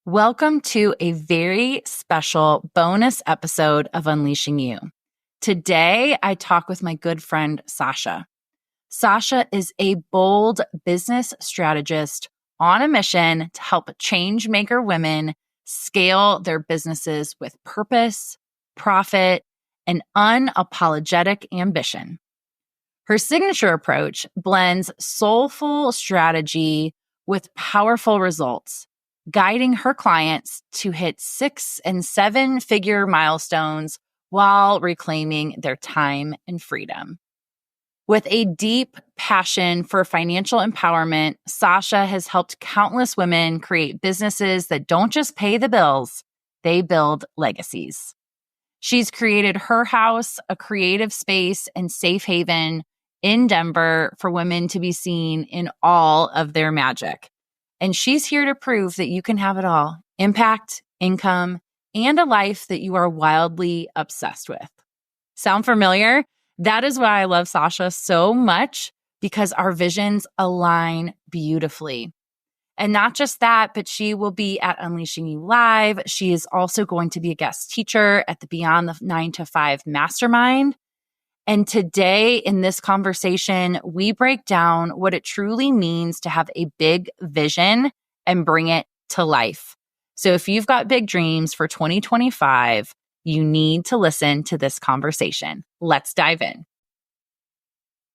Welcome to a very special bonus episode of Unleashing You. Today, I talk with my good friend, Sasha. Sasha is a bold business strategist on a mission to help changemaker women scale their businesses with purpose, profit, and unapologetic ambition. Her signature approach blends soulful strategy with powerful results, guiding her clients to hit 6- and 7-figure milestones while reclaiming their time and freedom. With a deep passion for financial empowerment, Sasha has helped countless women create businesses that don't just pay the bills, they build legacies. She's created Her House, a creative space and safe haven in Denver for women to be seen in all of their magic. And she's here to prove that you can have it all: impact, income, and a life that you are wildly obsessed with. Sound familiar? That is why I love Sasha so much, because our visions align beautifully. And not just that, but she will be at Unleashing You Live. She is also going to be a guest teacher at the Beyond the 9 to 5 Mastermind. And today in this conversation, we break down what it truly means to have a big vision and bring it to life. So if you've got big dreams for 2025, you need to listen to this conversation. Let's dive in.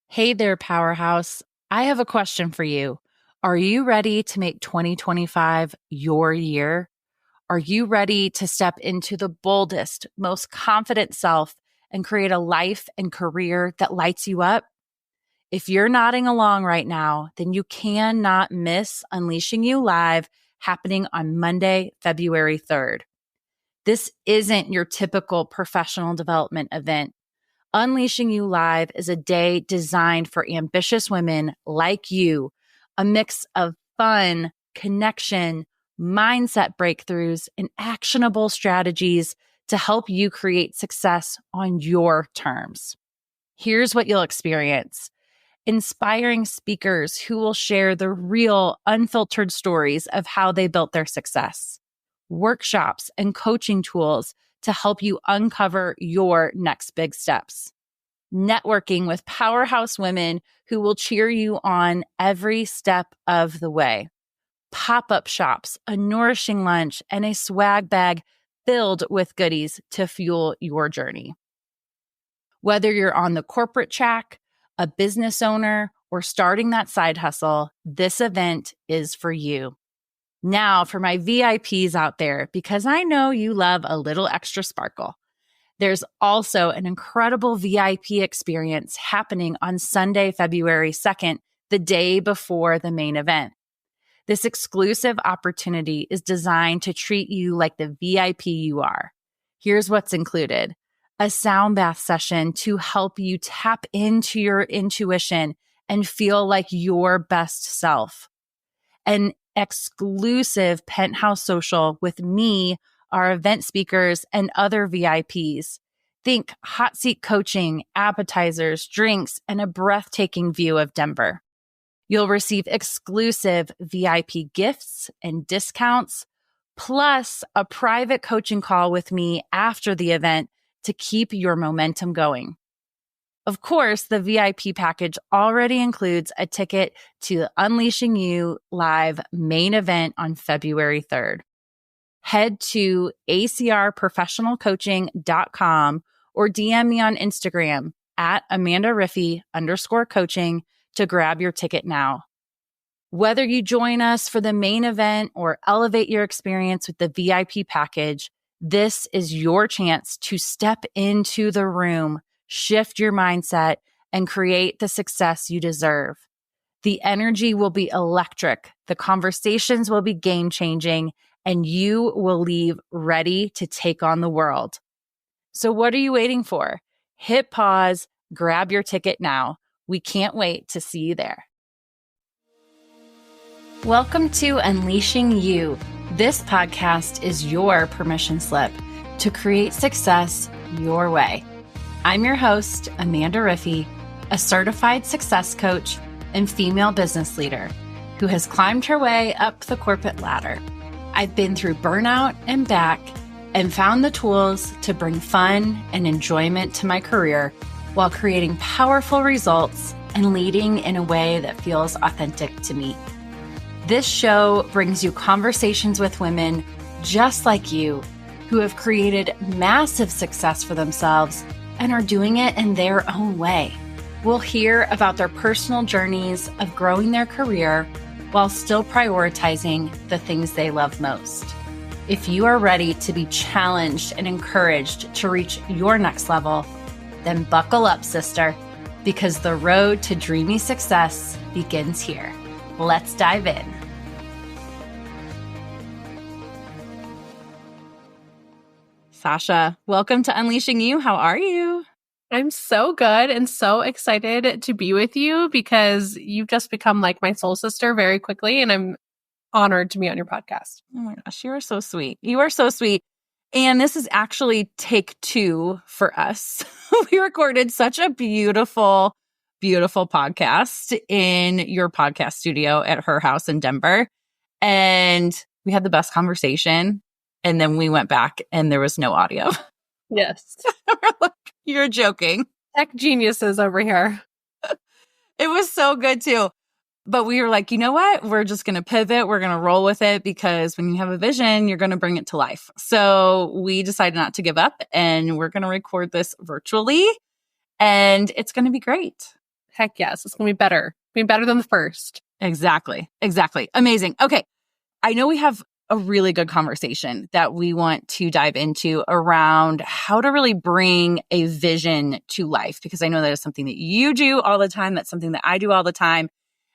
Hey there, Powerhouse. I have a question for you. Are you ready to make 2025 your year? Are you ready to step into the boldest, most confident self and create a life and career that lights you up? If you're nodding along right now, then you cannot miss Unleashing You Live happening on Monday, February 3rd. This isn't your typical professional development event. Unleashing You Live is a day designed for ambitious women like you, a mix of fun, connection, mindset breakthroughs, and actionable strategies to help you create success on your terms. Here's what you'll experience: inspiring speakers who will share the real, unfiltered stories of how they built their success, workshops and coaching tools to help you uncover your next big steps, networking with powerhouse women who will cheer you on every step of the way, pop-up shops, a nourishing lunch, and a swag bag filled with goodies to fuel your journey. Whether you're on the corporate track, a business owner, or starting that side hustle, this event is for you. Now, for my VIPs out there, because I know you love a little extra sparkle, there's also an incredible VIP experience happening on Sunday, February 2nd, the day before the main event. This exclusive opportunity is designed to treat you like the VIP you are. Here's what's included: a sound bath session to help you tap into your intuition and feel like your best self, an exclusive penthouse social with me, our event speakers, and other VIPs. Think hot seat coaching, appetizers, drinks, and a breathtaking view of Denver. You'll receive exclusive VIP gifts and discounts, plus a private coaching call with me after the event to keep your momentum going. Of course, the VIP package already includes a ticket to Unleashing You Live main event on February 3rd. Head to acrprofessionalcoaching.com or DM me on Instagram at AmandaRiffy_coaching to grab your ticket now. Whether you join us for the main event or elevate your experience with the VIP package, this is your chance to step into the room, shift your mindset, and create the success you deserve. The energy will be electric, the conversations will be game-changing, and you will leave ready to take on the world. So what are you waiting for? Hit pause, grab your ticket now. We can't wait to see you there. Welcome to Unleashing You. This podcast is your permission slip to create success your way. I'm your host, Amanda Riffy, a certified success coach and female business leader who has climbed her way up the corporate ladder. I've been through burnout and back and found the tools to bring fun and enjoyment to my career while creating powerful results and leading in a way that feels authentic to me. This show brings you conversations with women just like you who have created massive success for themselves and are doing it in their own way. We'll hear about their personal journeys of growing their career while still prioritizing the things they love most. If you are ready to be challenged and encouraged to reach your next level, then buckle up, sister, because the road to dreamy success begins here. Let's dive in. Sasha, welcome to Unleashing You. How are you? I'm so good and so excited to be with you because you've just become like my soul sister very quickly, and I'm honored to be on your podcast. Oh my gosh, you are so sweet. You are so sweet. And this is actually take 2 for us. We recorded such a beautiful, beautiful podcast in your podcast studio at her house in Denver. And we had the best conversation. And then we went back and there was no audio. Yes. You're joking. Tech geniuses over here. It was so good too. But we were like, you know what? We're just going to pivot. We're going to roll with it because when you have a vision, you're going to bring it to life. So we decided not to give up and we're going to record this virtually and it's going to be great. Heck yes. It's going to be better. Be better than the first. Exactly. Amazing. Okay. I know we have a really good conversation that we want to dive into around how to really bring a vision to life, because I know that is something that you do all the time. That's something that I do all the time.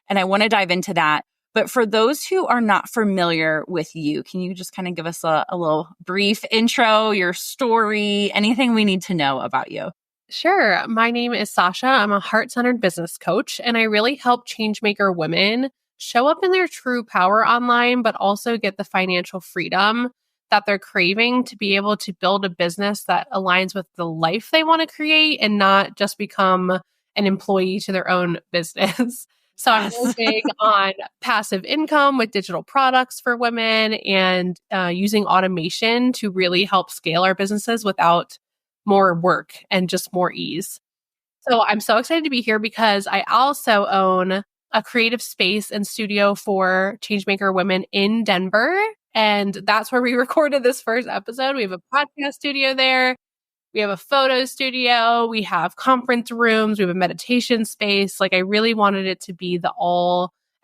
And I want to dive into that. But for those who are not familiar with you, can you just kind of give us a little brief intro, your story, anything we need to know about you? Sure. My name is Sasha. I'm a heart-centered business coach, and I really help changemaker women show up in their true power online, but also get the financial freedom that they're craving to be able to build a business that aligns with the life they want to create and not just become an employee to their own business. So I'm really big on passive income with digital products for women and using automation to really help scale our businesses without more work and just more ease. So I'm so excited to be here because I also own a creative space and studio for changemaker women in Denver. And that's where we recorded this first episode. We have a podcast studio there. We have a photo studio. We have conference rooms. We have a meditation space. Like, I really wanted it to be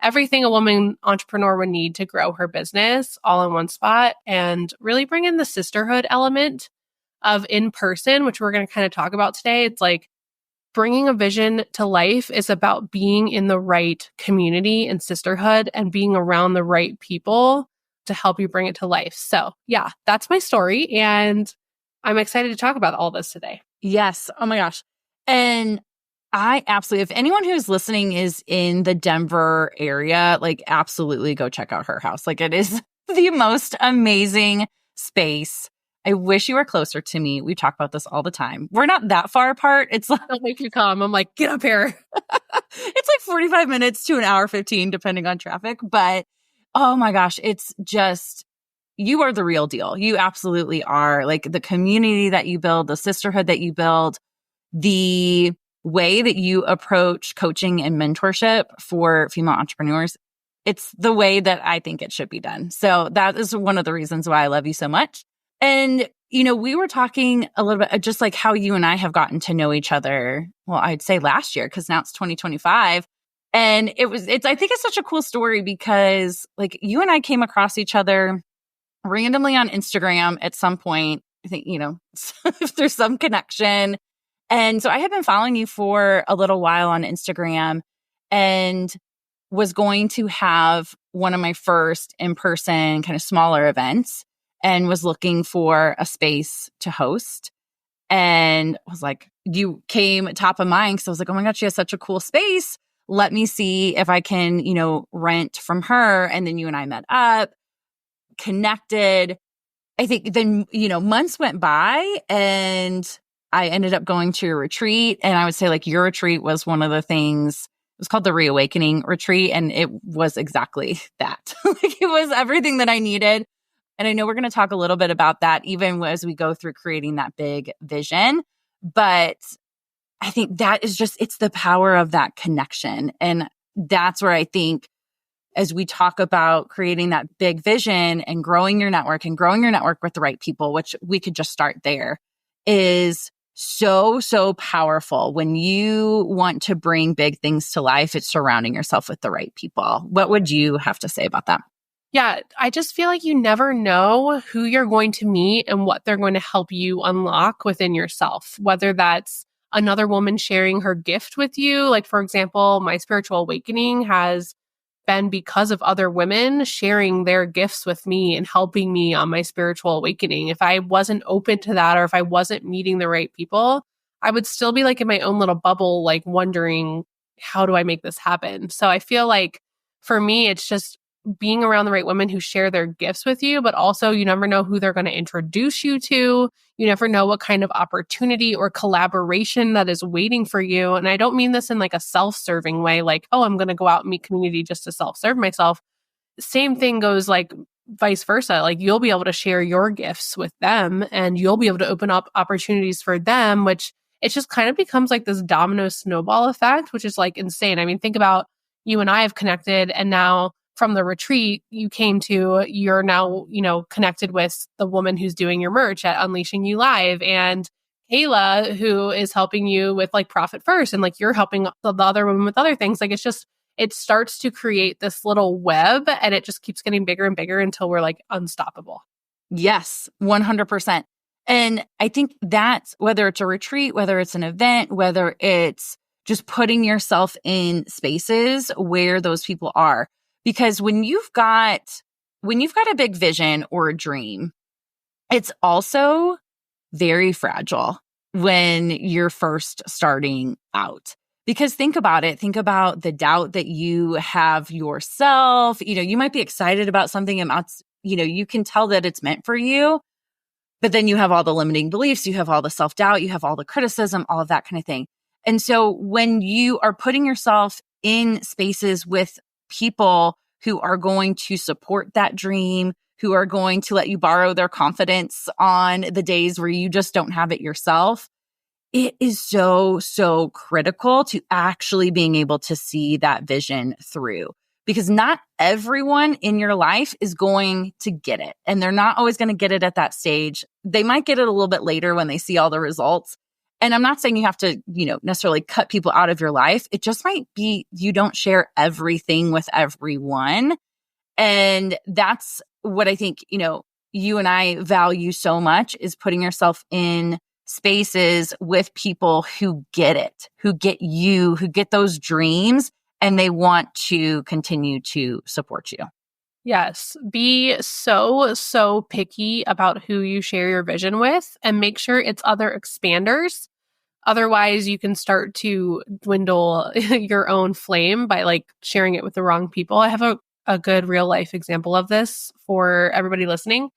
everything a woman entrepreneur would need to grow her business all in one spot, and really bring in the sisterhood element of in person, which we're going to kind of talk about today. It's like bringing a vision to life is about being in the right community and sisterhood and being around the right people to help you bring it to life. So yeah, that's my story. And I'm excited to talk about all this today. Yes. Oh my gosh. And I absolutely, if anyone who's listening is in the Denver area, like absolutely go check out her house. Like, it is the most amazing space. I wish you were closer to me. We talk about this all the time. We're not that far apart. It's like, don't make you come. I'm like, get up here. It's like 45 minutes to an hour 15, depending on traffic. But oh my gosh, it's just, you are the real deal. You absolutely are. Like, the community that you build, the sisterhood that you build, the way that you approach coaching and mentorship for female entrepreneurs, it's the way that I think it should be done. So that is one of the reasons why I love you so much. And, you know, we were talking a little bit just like how you and I have gotten to know each other. Well, I'd say last year, because now it's 2025. And I think it's such a cool story because like you and I came across each other randomly on Instagram at some point. I think, you know, if there's some connection. And so I had been following you for a little while on Instagram and was going to have one of my first in-person kind of smaller events and was looking for a space to host. And I was like, you came top of mind because I was like, oh my God, she has such a cool space. Let me see if I can, you know, rent from her. And then you and I met up, connected. I think then, you know, months went by and I ended up going to a retreat. And I would say like your retreat was one of the things, it was called the Reawakening Retreat. And it was exactly that. Like, it was everything that I needed. And I know we're going to talk a little bit about that even as we go through creating that big vision. But I think that is just, it's the power of that connection. And that's where I think as we talk about creating that big vision and growing your network with the right people, which we could just start there, is so, so powerful. When you want to bring big things to life, it's surrounding yourself with the right people. What would you have to say about that? Yeah, I just feel like you never know who you're going to meet and what they're going to help you unlock within yourself, whether that's another woman sharing her gift with you. Like, for example, my spiritual awakening has been because of other women sharing their gifts with me and helping me on my spiritual awakening. If I wasn't open to that, or if I wasn't meeting the right people, I would still be like in my own little bubble, like wondering, how do I make this happen? So I feel like for me, it's just being around the right women who share their gifts with you, but also you never know who they're going to introduce you to. You never know what kind of opportunity or collaboration that is waiting for you. And I don't mean this in like a self-serving way, like, oh, I'm going to go out and meet community just to self-serve myself. Same thing goes like vice versa. Like you'll be able to share your gifts with them and you'll be able to open up opportunities for them, which it just kind of becomes like this domino snowball effect, which is like insane. I mean, think about you and I have connected, and now from the retreat you came to, you're now, connected with the woman who's doing your merch at Unleashing You Live, and Kayla, who is helping you with like Profit First, and like you're helping the other women with other things. Like it's just, it starts to create this little web, and it just keeps getting bigger and bigger until we're like unstoppable. Yes, 100%. And I think that's whether it's a retreat, whether it's an event, whether it's just putting yourself in spaces where those people are. Because when you've got a big vision or a dream, it's also very fragile when you're first starting out. Because think about it. Think about the doubt that you have yourself. You might be excited about something and you can tell that it's meant for you, but then you have all the limiting beliefs, you have all the self-doubt, you have all the criticism, all of that kind of thing. And so when you are putting yourself in spaces with people who are going to support that dream, who are going to let you borrow their confidence on the days where you just don't have it yourself, it is so, so critical to actually being able to see that vision through. Because not everyone in your life is going to get it. And they're not always going to get it at that stage. They might get it a little bit later when they see all the results. And I'm not saying you have to, necessarily cut people out of your life. It just might be you don't share everything with everyone. And that's what I think, you and I value so much, is putting yourself in spaces with people who get it, who get you, who get those dreams, and they want to continue to support you. Yes. Be so, so picky about who you share your vision with, and make sure it's other expanders. Otherwise, you can start to dwindle your own flame by like sharing it with the wrong people. I have a good real life example of this for everybody listening.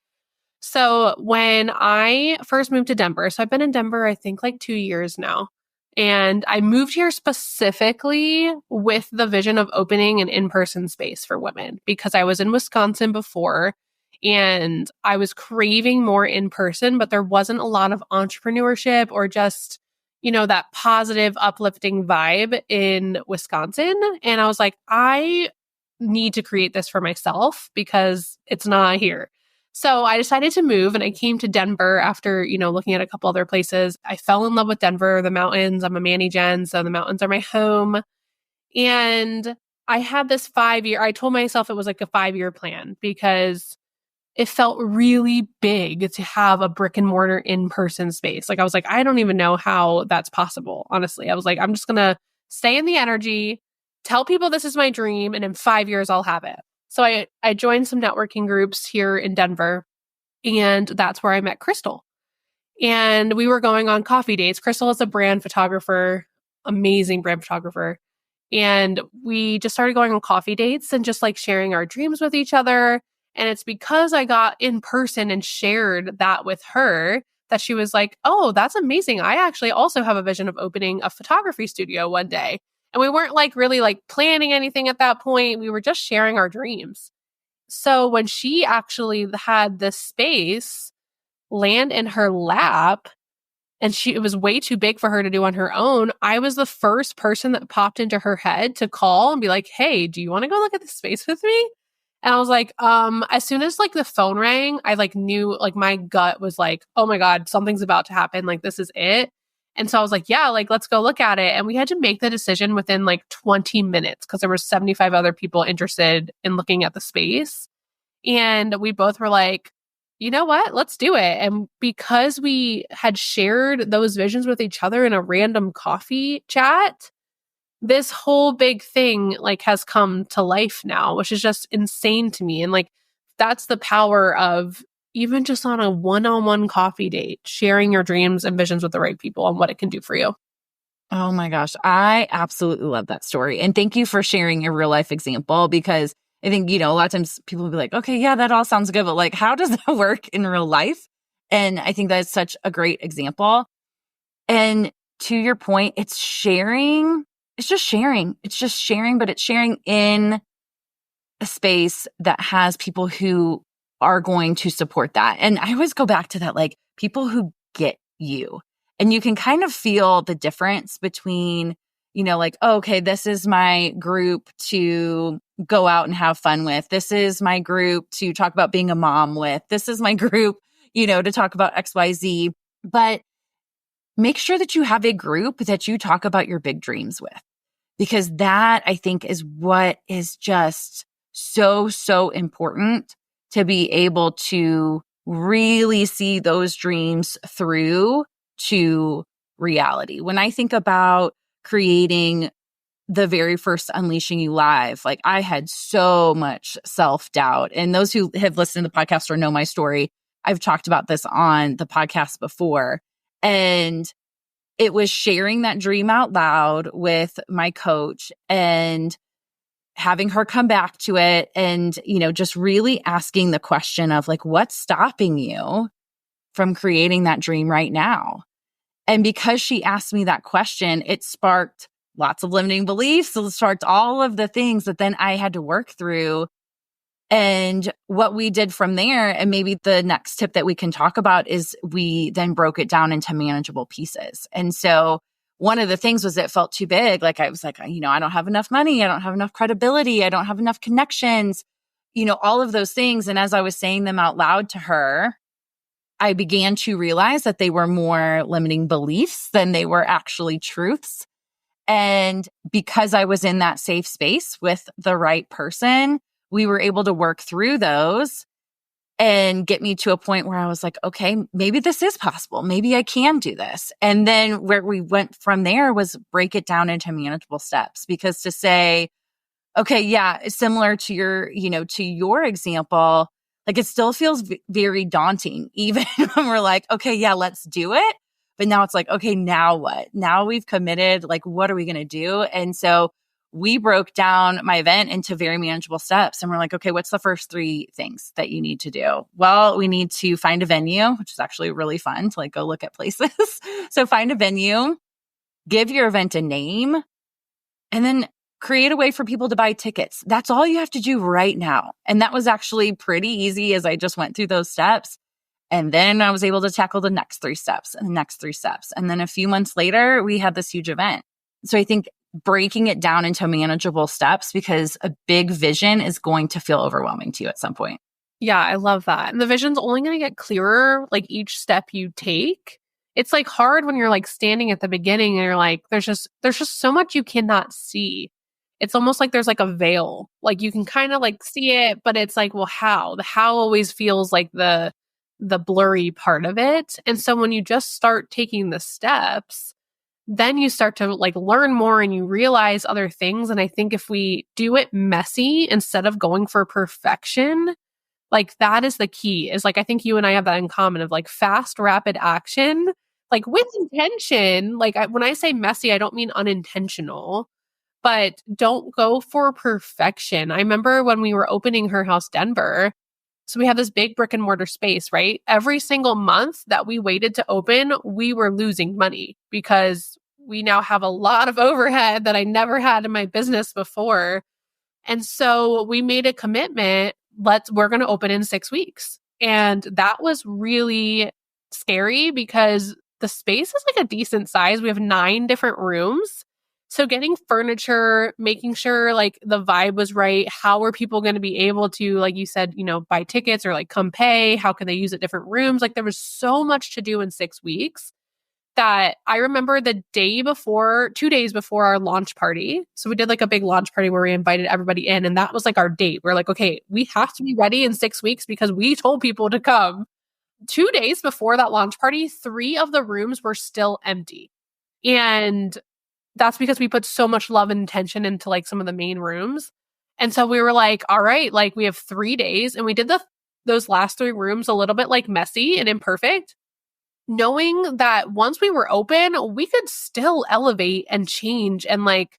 So when I first moved to Denver, so I've been in Denver, I think like 2 years now. And I moved here specifically with the vision of opening an in-person space for women, because I was in Wisconsin before and I was craving more in person, but there wasn't a lot of entrepreneurship or just, that positive, uplifting vibe in Wisconsin. And I was like, I need to create this for myself because it's not here. So I decided to move, and I came to Denver after, looking at a couple other places. I fell in love with Denver, the mountains. I'm a Manny Gen, so the mountains are my home. And I had this I told myself it was like a 5-year plan, because it felt really big to have a brick and mortar in-person space. Like I was like, I don't even know how that's possible. Honestly, I was like, I'm just going to stay in the energy, tell people this is my dream, and in 5 years I'll have it. So I joined some networking groups here in Denver, and that's where I met Crystal. And we were going on coffee dates. Crystal is a brand photographer, amazing brand photographer. And we just started going on coffee dates and just like sharing our dreams with each other. And it's because I got in person and shared that with her that she was like, oh, that's amazing. I actually also have a vision of opening a photography studio one day. And we weren't like really like planning anything at that point. We were just sharing our dreams. so when she actually had this space land in her lap, and it was way too big for her to do on her own, I was the first person that popped into her head to call and be like, hey, do you want to go look at the space with me? And I was like, as soon as like the phone rang, I like knew, like my gut was like, oh my God, something's about to happen. Like, this is it. And so I was like, yeah, like, let's go look at it. And we had to make the decision within like 20 minutes because there were 75 other people interested in looking at the space. And we both were like, you know what? Let's do it. And because we had shared those visions with each other in a random coffee chat, this whole big thing like has come to life now, which is just insane to me. And like, that's the power of even just on a one-on-one coffee date, sharing your dreams and visions with the right people and what it can do for you. Oh my gosh. I absolutely love that story. And thank you for sharing your real life example, because I think, a lot of times people will be like, okay, yeah, that all sounds good, but like, how does that work in real life? And I think that's such a great example. And to your point, it's sharing. It's just sharing. It's just sharing, but it's sharing in a space that has people who are going to support that. And I always go back to that, like people who get you. And you can kind of feel the difference between, like, oh, okay, this is my group to go out and have fun with. This is my group to talk about being a mom with. This is my group, to talk about XYZ. But make sure that you have a group that you talk about your big dreams with, because that, I think, is what is just so, so important to be able to really see those dreams through to reality. When I think about creating the very first Unleashing You Live, like I had so much self-doubt. And those who have listened to the podcast or know my story, I've talked about this on the podcast before. And it was sharing that dream out loud with my coach and having her come back to it and, just really asking the question of like, what's stopping you from creating that dream right now? And because she asked me that question, it sparked lots of limiting beliefs. It sparked all of the things that then I had to work through. And what we did from there, and maybe the next tip that we can talk about, is we then broke it down into manageable pieces. And so one of the things was it felt too big. Like I was like, I don't have enough money. I don't have enough credibility. I don't have enough connections, all of those things. And as I was saying them out loud to her, I began to realize that they were more limiting beliefs than they were actually truths. And because I was in that safe space with the right person, we were able to work through those and get me to a point where I was like, okay, maybe this is possible. Maybe I can do this. And then where we went from there was break it down into manageable steps, because to say, okay, yeah, similar to your example, like it still feels very daunting, even when we're like, okay, yeah, let's do it. But now it's like, okay, now what? Now we've committed, like, what are we going to do? And so we broke down my event into very manageable steps. And we're like, okay, what's the first 3 things that you need to do? Well, we need to find a venue, which is actually really fun to like go look at places. So find a venue, give your event a name, and then create a way for people to buy tickets. That's all you have to do right now. And that was actually pretty easy as I just went through those steps. And then I was able to tackle the next 3 steps and the next 3 steps. And then a few months later, we had this huge event. So I think breaking it down into manageable steps, because a big vision is going to feel overwhelming to you at some point. Yeah, I love that. And the vision's only going to get clearer like each step you take. It's like hard when you're like standing at the beginning and you're like, there's just so much you cannot see. It's almost like there's like a veil. Like you can kind of like see it, but it's like, well, how? The how always feels like the blurry part of it. And so when you just start taking the steps, then you start to like learn more and you realize other things. And I think if we do it messy instead of going for perfection, like that is the key. Is like, I think you and I have that in common of like fast, rapid action, like with intention. Like when I say messy, I don't mean unintentional, but don't go for perfection. I remember when we were opening Her House Denver, so we have this big brick and mortar space, right? Every single month that we waited to open, we were losing money because we now have a lot of overhead that I never had in my business before. And so we made a commitment we're going to open in 6 weeks. And that was really scary because the space is like a decent size. We have 9 different rooms. So getting furniture, making sure like the vibe was right. How are people going to be able to, like you said, buy tickets or like come pay? How can they use it different rooms? Like there was so much to do in 6 weeks that I remember the day before, 2 days before our launch party. So we did like a big launch party where we invited everybody in, and that was like our date. We're like, okay, we have to be ready in 6 weeks because we told people to come. 2 days before that launch party, 3 of the rooms were still empty. And that's because we put so much love and intention into like some of the main rooms. And so we were like, all right, like we have 3 days, and we did those last 3 rooms a little bit like messy and imperfect, knowing that once we were open, we could still elevate and change and like,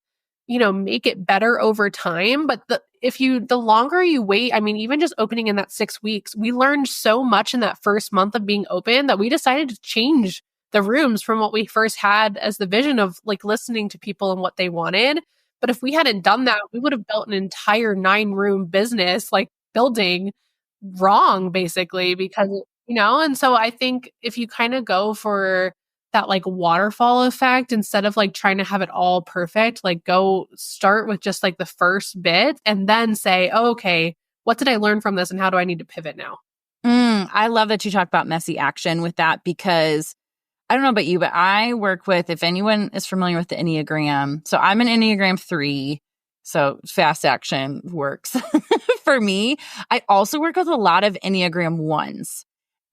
make it better over time. But the longer you wait, I mean, even just opening in that 6 weeks, we learned so much in that first month of being open that we decided to change the rooms from what we first had as the vision of like listening to people and what they wanted. But if we hadn't done that, we would have built an entire 9-room business, like building wrong, basically, because, and so I think if you kind of go for that like waterfall effect, instead of like trying to have it all perfect, like go start with just like the first bit and then say, oh, okay, what did I learn from this and how do I need to pivot now? I love that you talk about messy action with that, because I don't know about you, but I work with, if anyone is familiar with the Enneagram, so I'm an Enneagram 3, so fast action works for me. I also work with a lot of Enneagram 1s,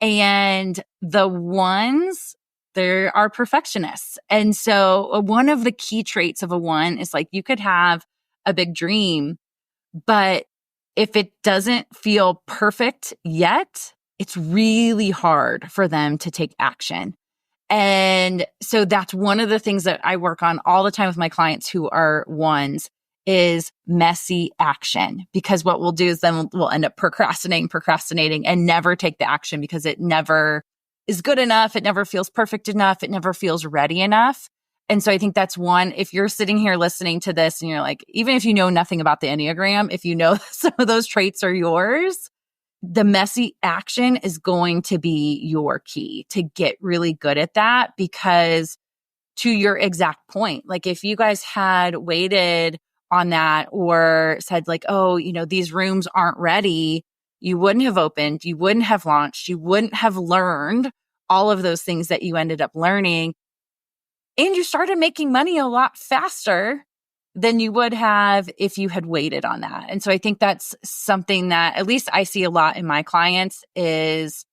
and the 1s, they are perfectionists. And so one of the key traits of a 1 is like you could have a big dream, but if it doesn't feel perfect yet, it's really hard for them to take action. And so that's one of the things that I work on all the time with my clients who are 1s is messy action. Because what we'll do is then we'll end up procrastinating and never take the action because it never is good enough. It never feels perfect enough. It never feels ready enough. And so I think that's one, if you're sitting here listening to this and you're like, even if you know nothing about the Enneagram, if you know some of those traits are yours, the messy action is going to be your key to get really good at that. Because to your exact point, like if you guys had waited on that or said like, oh, these rooms aren't ready, you wouldn't have opened, you wouldn't have launched, you wouldn't have learned all of those things that you ended up learning. And you started making money a lot faster than you would have if you had waited on that. And so I think that's something that at least I see a lot in my clients is,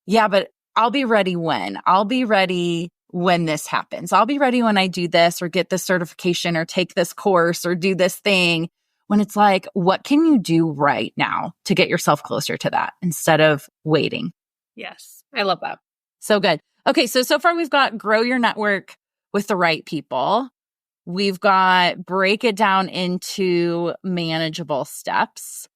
yeah, but I'll be ready when? I'll be ready when this happens. I'll be ready when I do this or get this certification or take this course or do this thing. When it's like, what can you do right now to get yourself closer to that instead of waiting? Yes, I love that. So good. Okay, so far we've got grow your network with the right people. We've got break it down into manageable steps.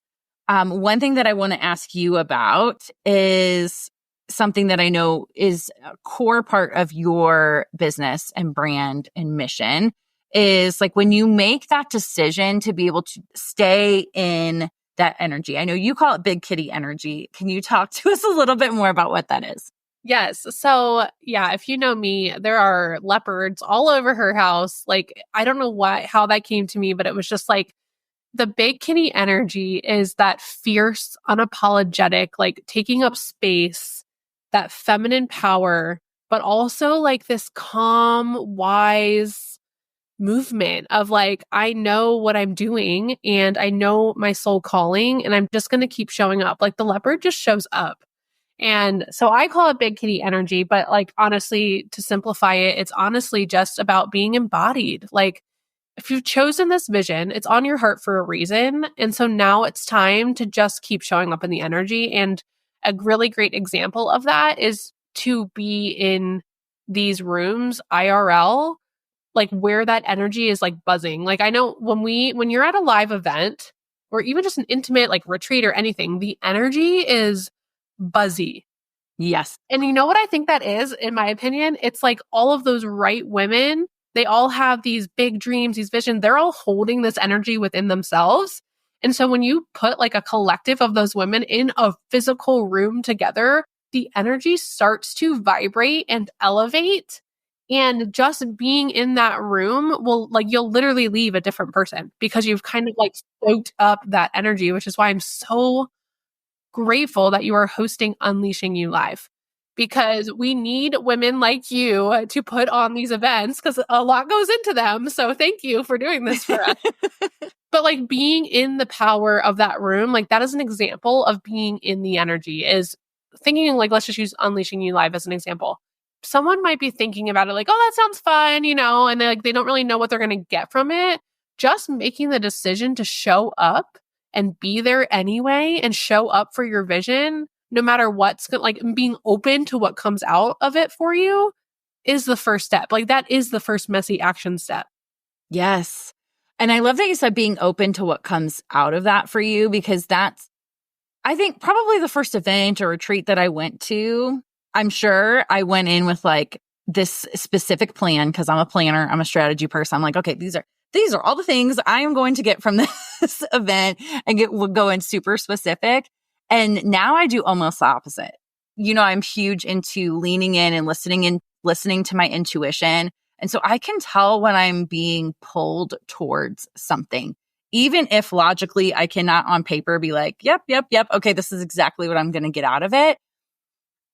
One thing that I want to ask you about is something that I know is a core part of your business and brand and mission is like when you make that decision to be able to stay in that energy. I know you call it big kitty energy. Can you talk to us a little bit more about what that is? Yes. So yeah, if you know me, there are leopards all over her house. Like, I don't know how that came to me, but it was just like the big kitty energy is that fierce, unapologetic, like taking up space, that feminine power, but also like this calm, wise movement of like, I know what I'm doing and I know my soul calling and I'm just going to keep showing up. Like the leopard just shows up. And so I call it big kitty energy, but like, honestly, to simplify it, it's honestly just about being embodied. Like if you've chosen this vision, it's on your heart for a reason. And so now it's time to just keep showing up in the energy. And a really great example of that is to be in these rooms IRL, like where that energy is like buzzing. Like I know when you're at a live event or even just an intimate like retreat or anything, the energy is buzzy. Yes. And you know what I think that is, in my opinion? It's like all of those right women, they all have these big dreams, these visions. They're all holding this energy within themselves. And so when you put like a collective of those women in a physical room together, the energy starts to vibrate and elevate. And just being in that room will like, you'll literally leave a different person because you've kind of like soaked up that energy, which is why I'm so grateful that you are hosting Unleashing You Live, because we need women like you to put on these events because a lot goes into them. So thank you for doing this for us. But like being in the power of that room, like that is an example of being in the energy, is thinking like, let's just use Unleashing You Live as an example. Someone might be thinking about it like, oh, that sounds fun, and they don't really know what they're going to get from it. Just making the decision to show up and be there anyway and show up for your vision, no matter what's like being open to what comes out of it for you is the first step. Like that is the first messy action step. Yes. And I love that you said being open to what comes out of that for you, because that's, I think, probably the first event or retreat that I went to. I'm sure I went in with like this specific plan because I'm a planner, I'm a strategy person. I'm like, okay, these are all the things I am going to get from this event, and we'll go in super specific. And now I do almost the opposite. I'm huge into leaning in and listening to my intuition. And so I can tell when I'm being pulled towards something, even if logically I cannot on paper be like, yep. Okay, this is exactly what I'm going to get out of it.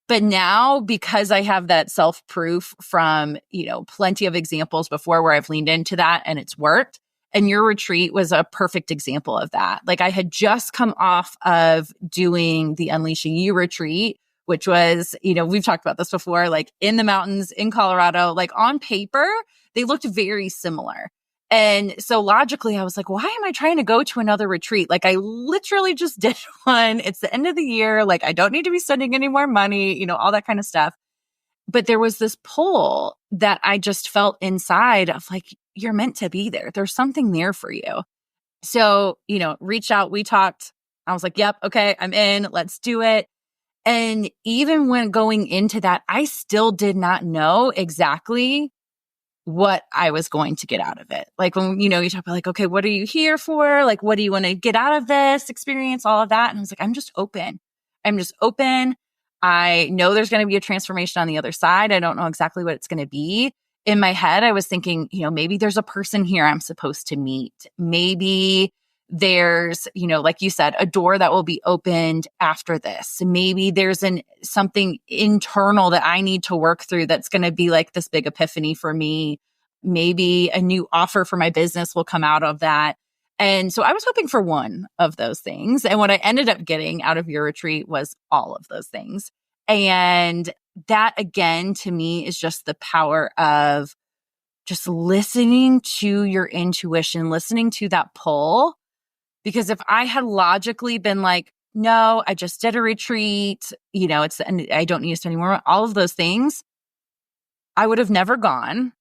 But now, because I have that self-proof from, plenty of examples before where I've leaned into that and it's worked. And your retreat was a perfect example of that. Like I had just come off of doing the Unleashing You retreat, which was, we've talked about this before, like in the mountains in Colorado, like on paper, they looked very similar. And so logically, I was like, why am I trying to go to another retreat? Like I literally just did one. It's the end of the year. Like I don't need to be spending any more money, all that kind of stuff. But there was this pull that I just felt inside of like, you're meant to be there. There's something there for you. So, reached out, we talked. I was like, yep, okay, I'm in. Let's do it. And even when going into that, I still did not know exactly what I was going to get out of it. Like when, you talk about like, okay, what are you here for? Like, what do you want to get out of this experience? All of that. And I was like, I'm just open. I know there's going to be a transformation on the other side. I don't know exactly what it's going to be. In my head, I was thinking, maybe there's a person here I'm supposed to meet. Maybe there's, like you said, a door that will be opened after this. Maybe there's something internal that I need to work through that's going to be like this big epiphany for me. Maybe a new offer for my business will come out of that. And so I was hoping for one of those things. And what I ended up getting out of your retreat was all of those things. And that, again, to me is just the power of just listening to your intuition, listening to that pull. Because if I had logically been like, no, I just did a retreat, and I don't need to spend any more, all of those things, I would have never gone.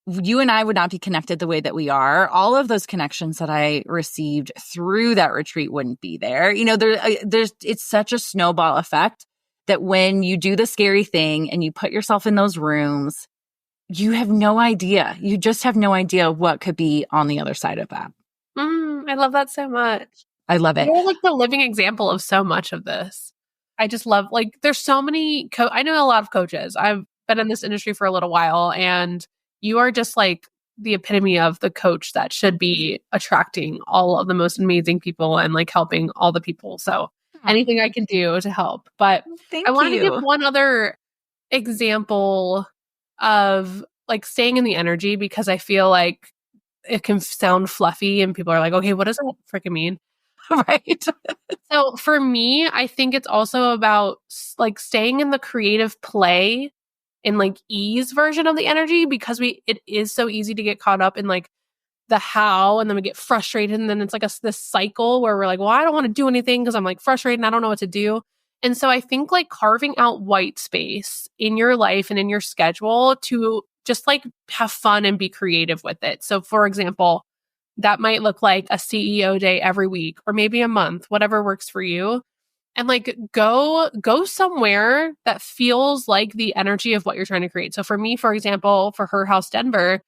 You and I would not be connected the way that we are. All of those connections that I received through that retreat wouldn't be there. It's such a snowball effect that when you do the scary thing and you put yourself in those rooms, you have no idea. You just have no idea what could be on the other side of that. I love that so much. I love it. You're like the living example of so much of this. I just love, like, there's so many, I know a lot of coaches. I've been in this industry for a little while, and you are just like the epitome of the coach that should be attracting all of the most amazing people and like helping all the people. So anything I can do to help. But I wanted to give one other example of like staying in the energy, because I feel like it can sound fluffy and people are like, okay, what does that freaking mean? Right. So for me, I think it's also about like staying in the creative play and like ease version of the energy, because it is so easy to get caught up in like the how, and then we get frustrated, and then it's like this cycle where we're like, well, I don't want to do anything because I'm like frustrated and I don't know what to do. And so I think like carving out white space in your life and in your schedule to just like have fun and be creative with it. So for example, that might look like a CEO day every week, or maybe a month, whatever works for you. And like go somewhere that feels like the energy of what you're trying to create. So for me, for example, for Her House Denver,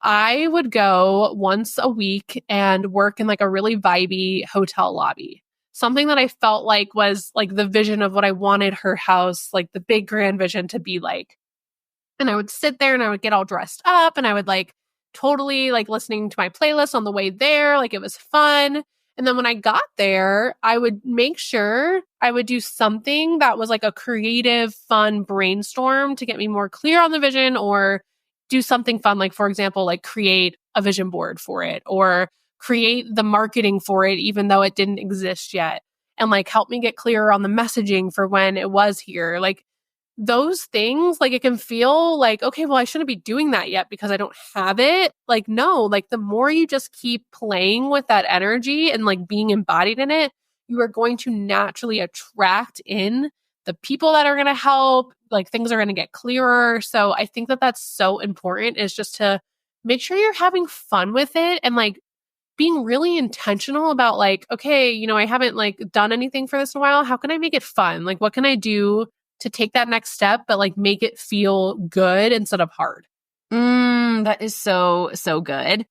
I would go once a week and work in like a really vibey hotel lobby. Something that I felt like was like the vision of what I wanted her house, like the big grand vision to be like. And I would sit there and I would get all dressed up and I would like totally like listening to my playlist on the way there. Like it was fun. And then when I got there, I would make sure I would do something that was like a creative, fun brainstorm to get me more clear on the vision or do something fun. Like, for example, like create a vision board for it or create the marketing for it, even though it didn't exist yet. And like help me get clearer on the messaging for when it was here. Like, those things, like it can feel like, okay, well, I shouldn't be doing that yet because I don't have it. Like, no, like the more you just keep playing with that energy and like being embodied in it, you are going to naturally attract in the people that are going to help. Like things are going to get clearer. So I think that that's so important is just to make sure you're having fun with it and like being really intentional about like, okay, I haven't like done anything for this in a while. How can I make it fun? Like, what can I do to take that next step, but like make it feel good instead of hard? That is so, so good.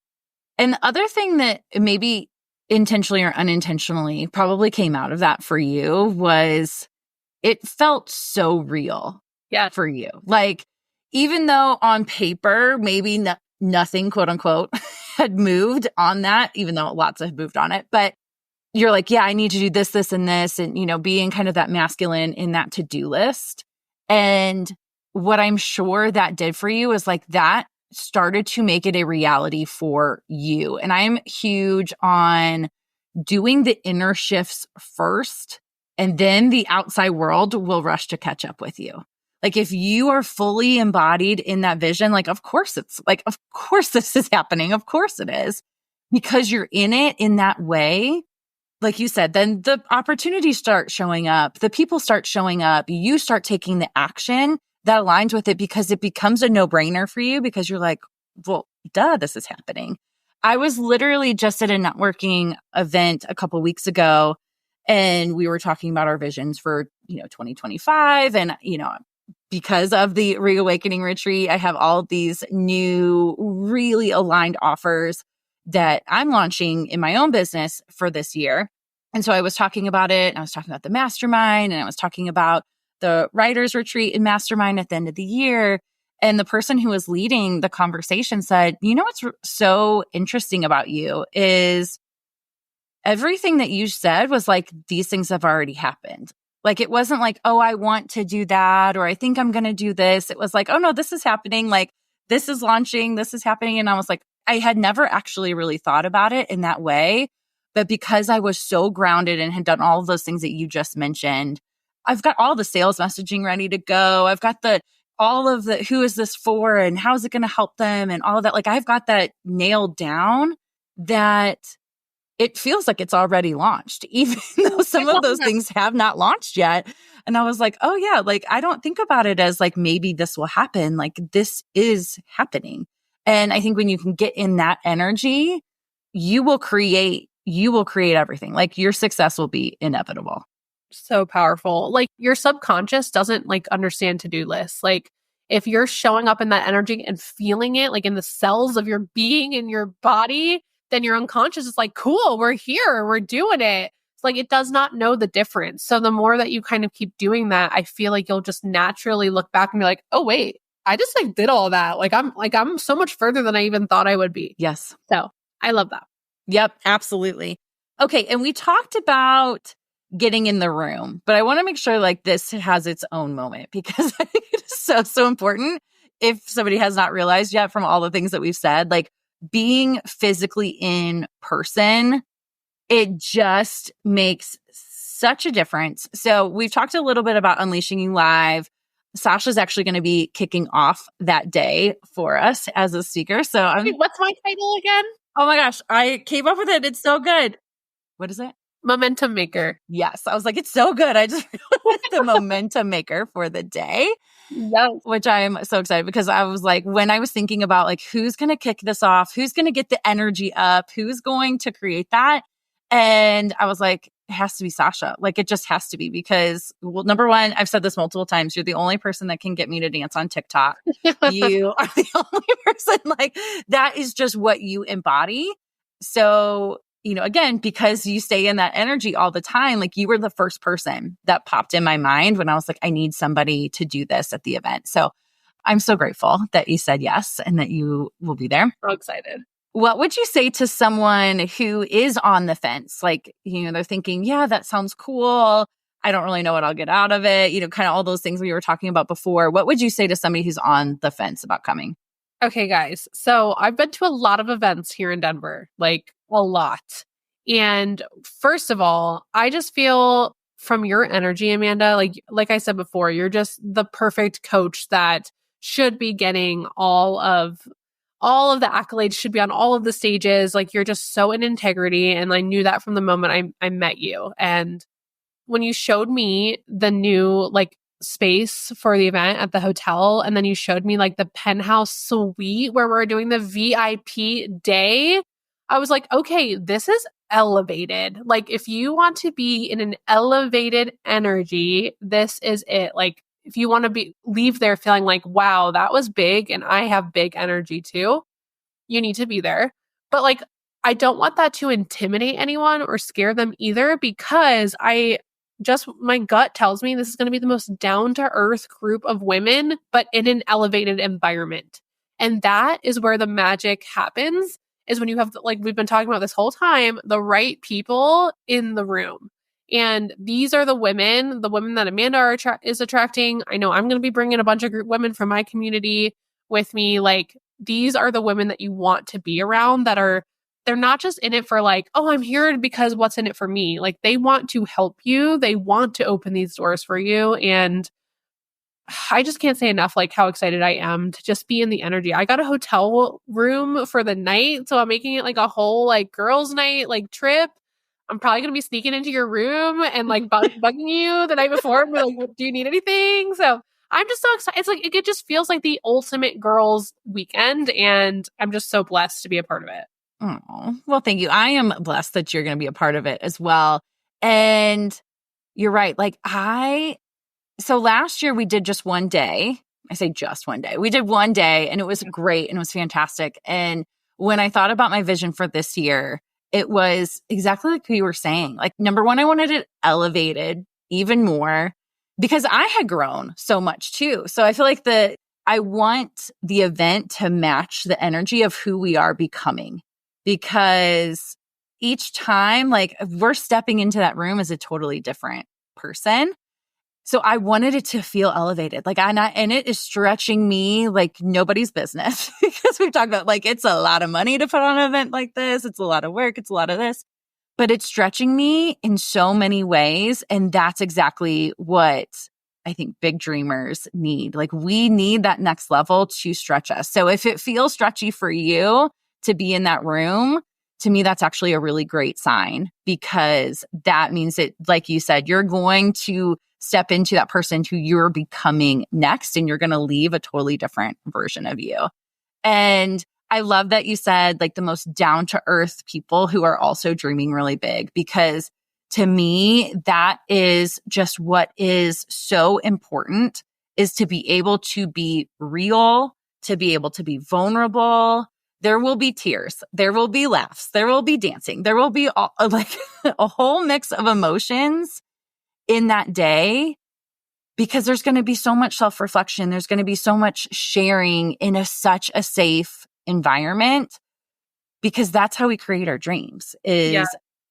And the other thing that maybe intentionally or unintentionally probably came out of that for you was it felt so real for you. Like, even though on paper, maybe nothing, quote unquote, had moved on that, even though lots have moved on it, but you're like, yeah, I need to do this, this, and this, and, being kind of that masculine in that to-do list. And what I'm sure that did for you is like that started to make it a reality for you. And I'm huge on doing the inner shifts first, and then the outside world will rush to catch up with you. Like if you are fully embodied in that vision, like, of course of course this is happening. Of course it is, because you're in it in that way. Like you said, then the opportunities start showing up. The people start showing up. You start taking the action that aligns with it because it becomes a no-brainer for you because you're like, well, duh, this is happening. I was literally just at a networking event a couple weeks ago, and we were talking about our visions for, 2025. And, because of the Reawakening Retreat, I have all of these new, really aligned offers that I'm launching in my own business for this year. And so I was talking about it, and I was talking about the mastermind, and I was talking about the writers retreat and mastermind at the end of the year. And the person who was leading the conversation said, what's so interesting about you is everything that you said was like, these things have already happened. Like, it wasn't like, oh, I want to do that, or I think I'm going to do this. It was like, oh no, this is happening. Like, this is launching, this is happening. And I was like, I had never actually really thought about it in that way. But because I was so grounded and had done all of those things that you just mentioned, I've got all the sales messaging ready to go. I've got all of the, who is this for and how is it going to help them and all of that. Like, I've got that nailed down that it feels like it's already launched, even though some of those things have not launched yet. And I was like, oh yeah, like I don't think about it as like, maybe this will happen. Like, this is happening. And I think when you can get in that energy, you will create everything. Like, your success will be inevitable. So powerful. Like, your subconscious doesn't like understand to-do lists. Like, if you're showing up in that energy and feeling it like in the cells of your being in your body, then your unconscious is like, cool, we're here, we're doing it. It's like, it does not know the difference. So the more that you kind of keep doing that, I feel like you'll just naturally look back and be like, oh wait, I just like did all that. I'm so much further than I even thought I would be. Yes. So I love that. Yep, absolutely. Okay. And we talked about getting in the room, but I want to make sure like this has its own moment because I think it is so, so important. If somebody has not realized yet from all the things that we've said, like being physically in person, it just makes such a difference. So we've talked a little bit about Unleashing You Live. Sasha's actually going to be kicking off that day for us as a speaker. So what's my title again? Oh my gosh, I came up with it. It's so good. What is it? Momentum maker. Yes. I was like, it's so good. I just realized the momentum maker for the day. Yes. Which I am so excited because I was like, when I was thinking about like, who's going to kick this off? Who's going to get the energy up? Who's going to create that? And I was like, it has to be Sasha. Like, it just has to be because, well, number one, I've said this multiple times. You're the only person that can get me to dance on TikTok. You are the only person, like, that is just what you embody. So, again, because you stay in that energy all the time, like, you were the first person that popped in my mind when I was like, I need somebody to do this at the event. So I'm so grateful that you said yes and that you will be there. So excited. What would you say to someone who is on the fence? Like, they're thinking, yeah, that sounds cool. I don't really know what I'll get out of it. Kind of all those things we were talking about before. What would you say to somebody who's on the fence about coming? Okay, guys. So I've been to a lot of events here in Denver, like a lot. And first of all, I just feel from your energy, Amanda, like I said before, you're just the perfect coach that should be getting all of the accolades, should be on all of the stages. Like, you're just so in integrity. And I knew that from the moment I met you. And when you showed me the new space for the event at the hotel, and then you showed me the penthouse suite where we're doing the VIP day, I was like, okay, this is elevated. Like, if you want to be in an elevated energy, this is it. Like, if you want to leave there feeling like, wow, that was big and I have big energy too, you need to be there. But I don't want that to intimidate anyone or scare them either, because my gut tells me this is going to be the most down to earth group of women, but in an elevated environment. And that is where the magic happens, is when you have, we've been talking about this whole time, the right people in the room. And these are the women that Amanda is attracting. I know I'm going to be bringing a bunch of group women from my community with me. These are the women that you want to be around, they're not just in it for oh, I'm here because what's in it for me. They want to help you. They want to open these doors for you. And I just can't say enough how excited I am to just be in the energy. I got a hotel room for the night, so I'm making it a whole girls' night trip. I'm probably going to be sneaking into your room and bugging you the night before and be like, do you need anything? So I'm just so excited. It's it just feels like the ultimate girls' weekend, and I'm just so blessed to be a part of it. Oh, well, thank you. I am blessed that you're going to be a part of it as well. And you're right. So last year we did just one day. I say just one day. We did one day and it was great and it was fantastic. And when I thought about my vision for this year, it was exactly like you were saying. Number one, I wanted it elevated even more because I had grown so much too. So I feel like I want the event to match the energy of who we are becoming, because each time, we're stepping into that room as a totally different person. So I wanted it to feel elevated. And it is stretching me like nobody's business because we've talked about it's a lot of money to put on an event like this. It's a lot of work. It's a lot of this, but it's stretching me in so many ways. And that's exactly what I think big dreamers need. We need that next level to stretch us. So if it feels stretchy for you to be in that room, to me, that's actually a really great sign, because that means that, like you said, you're going to step into that person who you're becoming next, and you're going to leave a totally different version of you. And I love that you said the most down to earth people who are also dreaming really big, because to me, that is just what is so important, is to be able to be real, to be able to be vulnerable. There will be tears. There will be laughs. There will be dancing. There will be a whole mix of emotions in that day, because there's going to be so much self-reflection. There's going to be so much sharing in such a safe environment, because that's how we create our dreams, is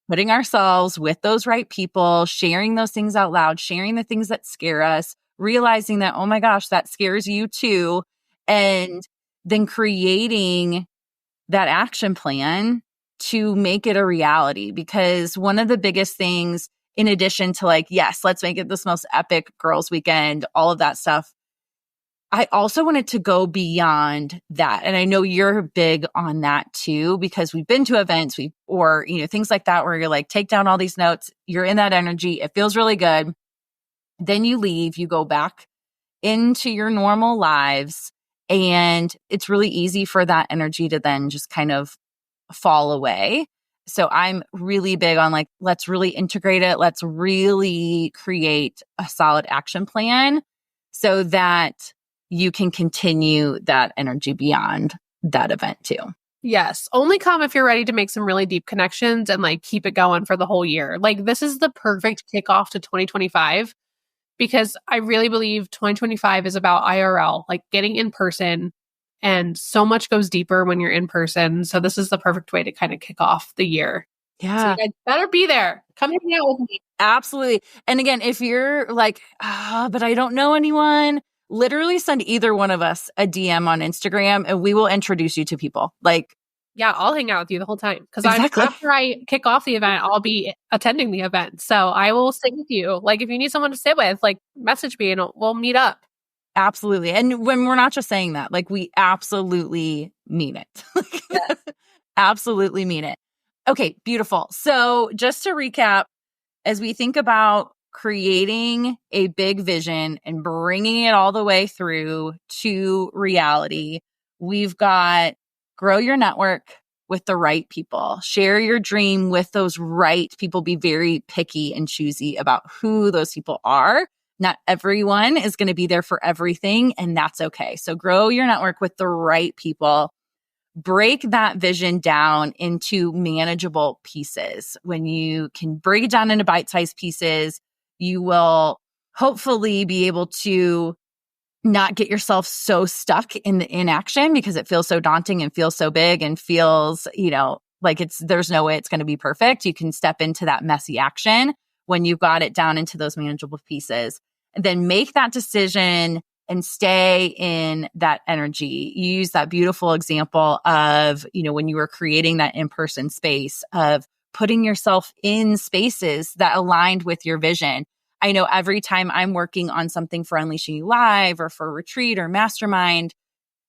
putting ourselves with those right people, sharing those things out loud, sharing the things that scare us, realizing that, oh my gosh, that scares you too. And then creating that action plan to make it a reality. Because one of the biggest things, in addition to yes, let's make it this most epic girls weekend, all of that stuff, I also wanted to go beyond that. And I know you're big on that too, because we've been to events, or things like that, where you're take down all these notes, you're in that energy, it feels really good. Then you leave, you go back into your normal lives, and it's really easy for that energy to then just kind of fall away. So I'm really big on like, let's really integrate it. Let's really create a solid action plan so that you can continue that energy beyond that event too. Yes. Only come if you're ready to make some really deep connections and like keep it going for the whole year. Like this is the perfect kickoff to 2025 because I really believe 2025 is about IRL, like getting in person, and so much goes deeper when you're in person. So this is the perfect way to kind of kick off the year. Yeah. So you guys better be there. Come hang out with me. Absolutely. And again, if you're like, but I don't know anyone, literally send either one of us a DM on Instagram and we will introduce you to people. Like, yeah, I'll hang out with you the whole time because exactly. after I kick off the event, I'll be attending the event. So I will sit with you. Like if you need someone to sit with, like message me and we'll meet up. Absolutely. And when we're not just saying that, like we absolutely mean it. Yes. Absolutely mean it. Okay, beautiful. So just to recap, as we think about creating a big vision and bringing it all the way through to reality, we've got grow your network with the right people, share your dream with those right people, be very picky and choosy about who those people are. Not everyone is going to be there for everything, and that's okay. So grow your network with the right people. Break that vision down into manageable pieces. When you can break it down into bite-sized pieces, you will hopefully be able to not get yourself so stuck in the inaction because it feels so daunting and feels so big and feels, like there's no way it's going to be perfect. You can step into that messy action when you've got it down into those manageable pieces. And then make that decision and stay in that energy. You use that beautiful example of, when you were creating that in-person space of putting yourself in spaces that aligned with your vision. I know every time I'm working on something for Unleashing You Live or for a retreat or mastermind,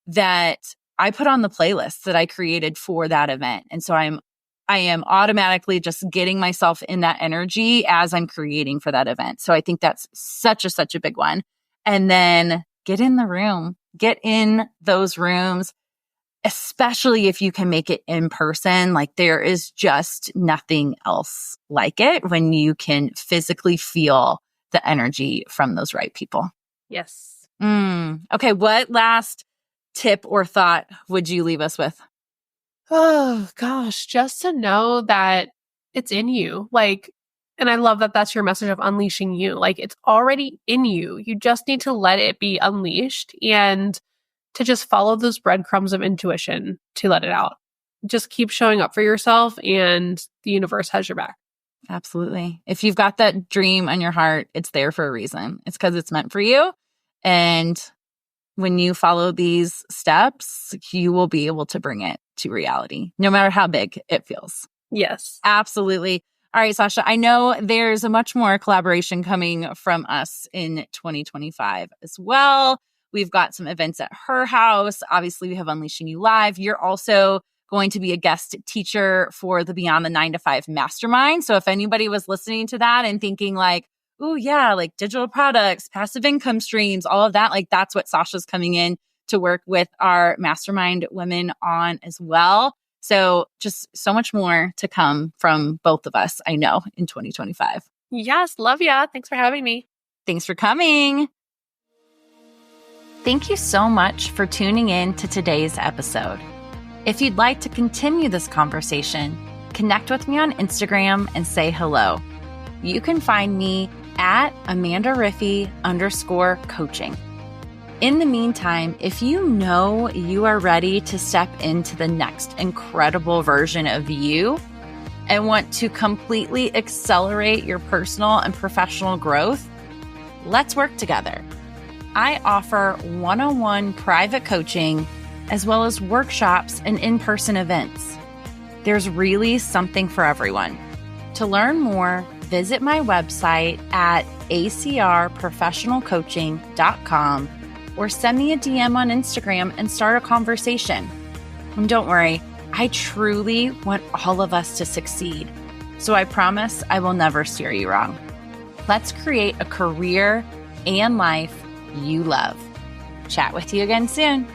that I put on the playlist that I created for that event. And so I am automatically just getting myself in that energy as I'm creating for that event. So I think that's such a big one. And then get in the room, get in those rooms, especially if you can make it in person. Like there is just nothing else like it when you can physically feel the energy from those right people. Yes. Okay. What last tip or thought would you leave us with? Oh gosh, just to know that it's in you. And I love that that's your message of unleashing you. Like it's already in you. You just need to let it be unleashed and to just follow those breadcrumbs of intuition to let it out. Just keep showing up for yourself and the universe has your back. Absolutely. If you've got that dream on your heart, it's there for a reason. It's because it's meant for you. And when you follow these steps, you will be able to bring it to reality, no matter how big it feels. Yes. Absolutely. All right, Sasha, I know there's a much more collaboration coming from us in 2025 as well. We've got some events at her house. Obviously, we have Unleashing You Live. You're also going to be a guest teacher for the Beyond the 9 to 5 Mastermind. So if anybody was listening to that and thinking like, oh yeah, like digital products, passive income streams, all of that, like that's what Sasha's coming in to work with our mastermind women on as well. So just so much more to come from both of us, I know, in 2025. Yes, love ya. Thanks for having me. Thanks for coming. Thank you so much for tuning in to today's episode. If you'd like to continue this conversation, connect with me on Instagram and say hello. You can find me at AmandaRiffy_coaching. In the meantime, if you know you are ready to step into the next incredible version of you and want to completely accelerate your personal and professional growth, let's work together. I offer one-on-one private coaching as well as workshops and in-person events. There's really something for everyone. To learn more, visit my website at acrprofessionalcoaching.com or send me a DM on Instagram and start a conversation. And don't worry, I truly want all of us to succeed. So I promise I will never steer you wrong. Let's create a career and life you love. Chat with you again soon.